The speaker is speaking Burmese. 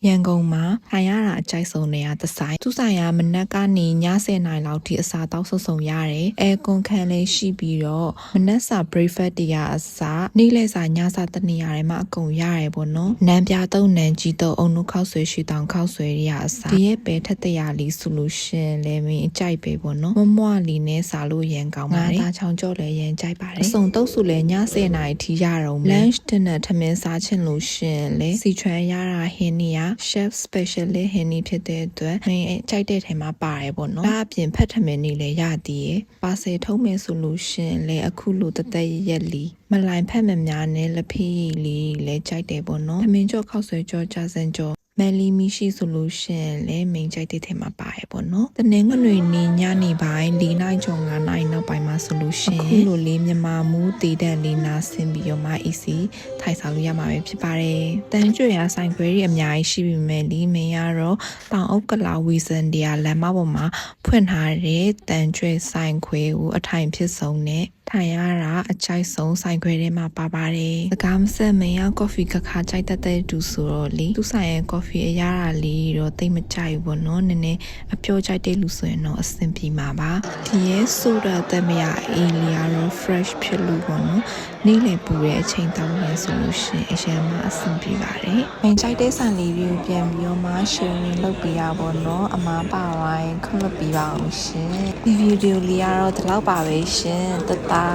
ရန်ကုန်မှာထိုင်ရတာအကြိုက်ဆုံးနေရသဆိုင်သူဆိုင်ရမနက်ကနေည10နာရီလောက်ထိအစာတောက်ဆုံရတယ်အဲကွန်ခန်းလေးရှိပြီးတော့မနက်စာ breakfast တရားအစားနေ့လယ်စာညစာတနေရာတွေမှာအကုန်ရတယ်ပေါ့နော်နန်းပြတုံးနန်းကြီးတုံးအုံနုခောက်ဆွဲရှိတောင်ခောက်ဆွဲရအစားဒီရဲ့ပဲထက်တရားလေးဆိုလို့ရှင်လဲမင်းအကြိုက်ပဲပေါ့နော်မမွလီနဲ့စားလို့ရန်ကောင်းပါတယ်ငါသားချောင်းကြော့လဲရန်ကြိုက်ပါတယ်အစုံတုတ်စုလဲည10နာရီထိရတော့ lunch dinner ထမင်းစားချင်လို့ရှင်လဲစီချွမ်းရတာဟင်းနေရ chef special ဟင်းနေဖြစ်တဲ့အတွက်မင်းကြိုက်တဲ့ထဲမှာပါတယ်ပေါ့နော်ဒါအပြင်ဖက်ထမင်းနေလဲရသေးရပါစေထုံးမယ်ဆိုလို့ရှင်လဲအခုလိုတသက်ရက်လီမလိုင်ဖက်မများနဲ့လက်ဖီးလေးလဲကြိုက်တယ်ပေါ့နော်ထမင်းကြော့ခောက်ဆွဲကြော့ကြာစံကြော့မယ်လီမီရှိဆိုလို့ရှင်လဲမိန်ကြိုက်တဲ့ထဲမှာပါတယ်ပေါ့နော်တနင်္ဂနွေနေ့ညနေပိုင်း၄နိုင်ကျော်9နိုင်နောက်ပိုင်းမှာဆိုလို့ရှင်အခုလိုလေးမြန်မာမူးတည်တဲ့လေးနာဆင်းပြီးတော့မှ AC ထိုင်စားလို့ရမှာပဲဖြစ်ပါတယ်တန်းကျွေရဆိုင်ခွဲတွေအများကြီးရှိပြီမဲ့လီမင်းရတော့တောင်အုပ်ကလာဝီစန်တရာလမ်းမပေါ်မှာဖွင့်ထားတဲ့တန်းကျွေဆိုင်ခွဲကိုအထိုင်ဖြစ်ဆုံးနဲ့ထိုင်ရတာအချိုက်ဆုံးဆိုင်ခွဲထဲမှာပါပါတယ်။စကားမဆက်မရကော်ဖီခါကြိုက်တဲ့တူဆိုတော့လေသူဆိုင်ရဲ့ကော်ဖီအရတာလေးတော့တိတ်မကြိုက်ဘူးပေါ့နော်။နည်းနည်းအပျော်ကြိုက်တဲ့လူဆိုရင်တော့အဆင်ပြေမှာပါ။ဒီရဲ့ဆိုဒါတက်မရအေးလီယာတော့ fresh ဖြစ်လို့ပေါ့နော်။နေ့လည်ပူတဲ့အချိန်တောင်းနေဆိုလို့ရှင်အရင်မှအဆင်ပြေပါတယ်။မိန်ကြိုက်တဲ့ဆန်လေးတွေကိုပြန်ပြီးတော့မှ sharing လုပ်ပေးရပါတော့။အမားပါဝိုင်းခွင့်မပေးပါဘူးရှင်။ဒီဗီဒီယိုလေးကတော့ဒီလောက်ပါပဲရှင်။တတာ